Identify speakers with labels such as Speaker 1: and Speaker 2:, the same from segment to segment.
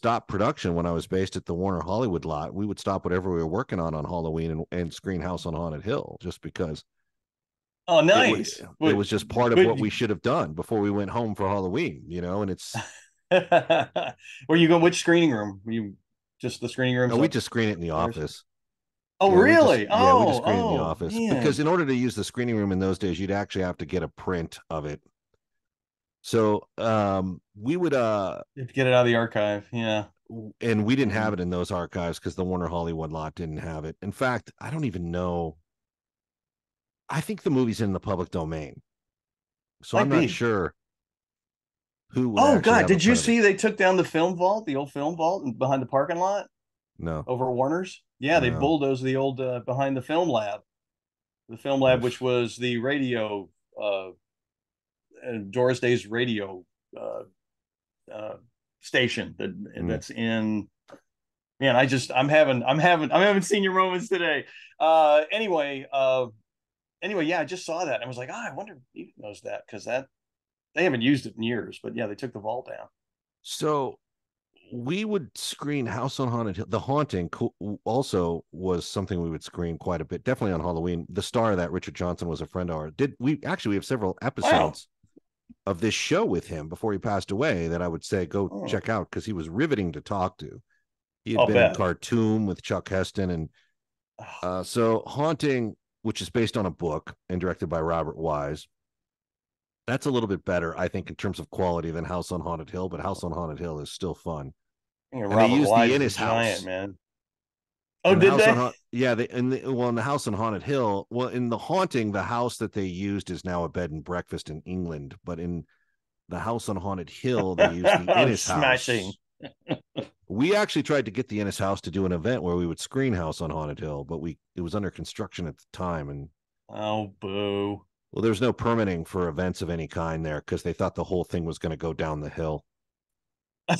Speaker 1: stop production when I was based at the Warner Hollywood lot. We would stop whatever we were working on Halloween and screen House on Haunted Hill, just because.
Speaker 2: Oh, nice.
Speaker 1: It was just part of what we should have done before we went home for Halloween, and it's.
Speaker 2: Where you go? Which screening room? You just the screening room?
Speaker 1: No, we just screen it in the office.
Speaker 2: Oh, really?
Speaker 1: We just screen it in the office, because in order to use the screening room in those days, you'd actually have to get a print of it. So we would
Speaker 2: get it out of the archive, yeah.
Speaker 1: And we didn't have it in those archives because the Warner Hollywood lot didn't have it. In fact, I don't even know. I think the movie's in the public domain, so I'm not sure who.
Speaker 2: Oh God! Did you see they took down the film vault, the old film vault, behind the parking lot?
Speaker 1: No.
Speaker 2: Over Warner's? Yeah, they bulldozed the old behind the film lab, which was the radio. Doris Day's radio station that's in. Man, I'm having senior moments today. Anyway, yeah, I just saw that and I was like, I wonder if he knows that, because they haven't used it in years. But yeah, they took the vault down.
Speaker 1: So we would screen House on Haunted Hill. The Haunting also was something we would screen quite a bit, definitely on Halloween. The star of that, Richard Johnson, was a friend of ours. We have several episodes of this show with him before he passed away that I would say go check out, because he was riveting to talk to. He had been in Khartoum with Chuck Heston, and so Haunting, which is based on a book and directed by Robert Wise, that's a little bit better, I think, in terms of quality than House on Haunted Hill, but House on Haunted Hill is still fun.
Speaker 2: And they used the Innis house, man. Oh, did they?
Speaker 1: In the House on Haunted Hill, in the Haunting, the house that they used is now a bed and breakfast in England, but in the House on Haunted Hill, they used the Innis house. We actually tried to get the Innis house to do an event where we would screen House on Haunted Hill, but it was under construction at the time, and
Speaker 2: oh, boo.
Speaker 1: Well, there's no permitting for events of any kind there, because they thought the whole thing was going to go down the hill.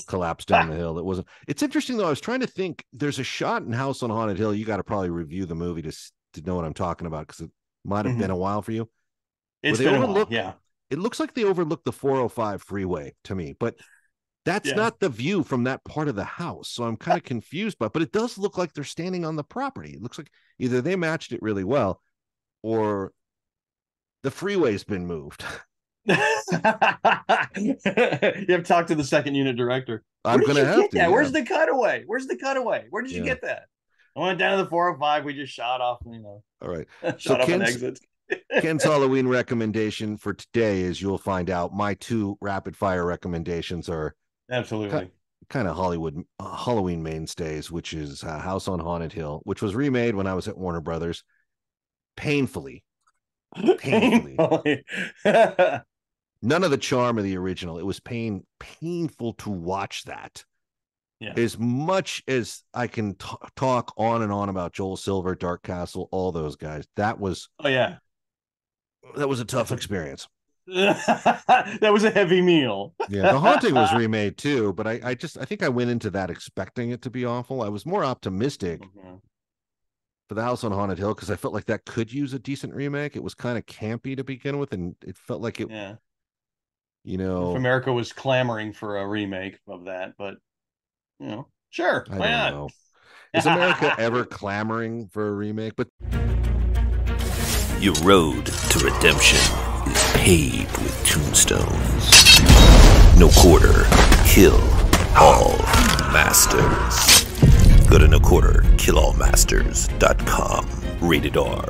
Speaker 1: Collapse down the hill. It wasn't. It's interesting though. I was trying to think. There's a shot in House on Haunted Hill. You got to probably review the movie to know what I'm talking about, because it might have been a while for you.
Speaker 2: It's been a while, yeah.
Speaker 1: It looks like they overlooked the 405 freeway to me, but that's not the view from that part of the house. So I'm kind of confused. But it does look like they're standing on the property. It looks like either they matched it really well, or the freeway's been moved.
Speaker 2: You have to talk to the second unit director.
Speaker 1: I'm going to have to.
Speaker 2: Where's the cutaway? Where did you get that? I went down to the 405. We just shot off, All
Speaker 1: right.
Speaker 2: Shot off an exit.
Speaker 1: Ken's Halloween recommendation for today is, you'll find out, my two rapid fire recommendations are
Speaker 2: absolutely
Speaker 1: kind of Halloween mainstays, which is House on Haunted Hill, which was remade when I was at Warner Brothers. Painfully. None of the charm of the original. It was painful to watch that. Yeah. As much as I can talk on and on about Joel Silver, Dark Castle, all those guys, that was that was a tough experience.
Speaker 2: That was a heavy meal.
Speaker 1: Yeah, The Haunting was remade too, but I think I went into that expecting it to be awful. I was more optimistic for the House on Haunted Hill, because I felt like that could use a decent remake. It was kind of campy to begin with, and it felt like it.
Speaker 2: Yeah. If America was clamoring for a remake of that, but sure,
Speaker 1: I don't know. Is America ever clamoring for a remake? But
Speaker 3: your road to redemption is paved with tombstones. No quarter, kill all masters. Go to noquarterkillallmasters.com. Rated R.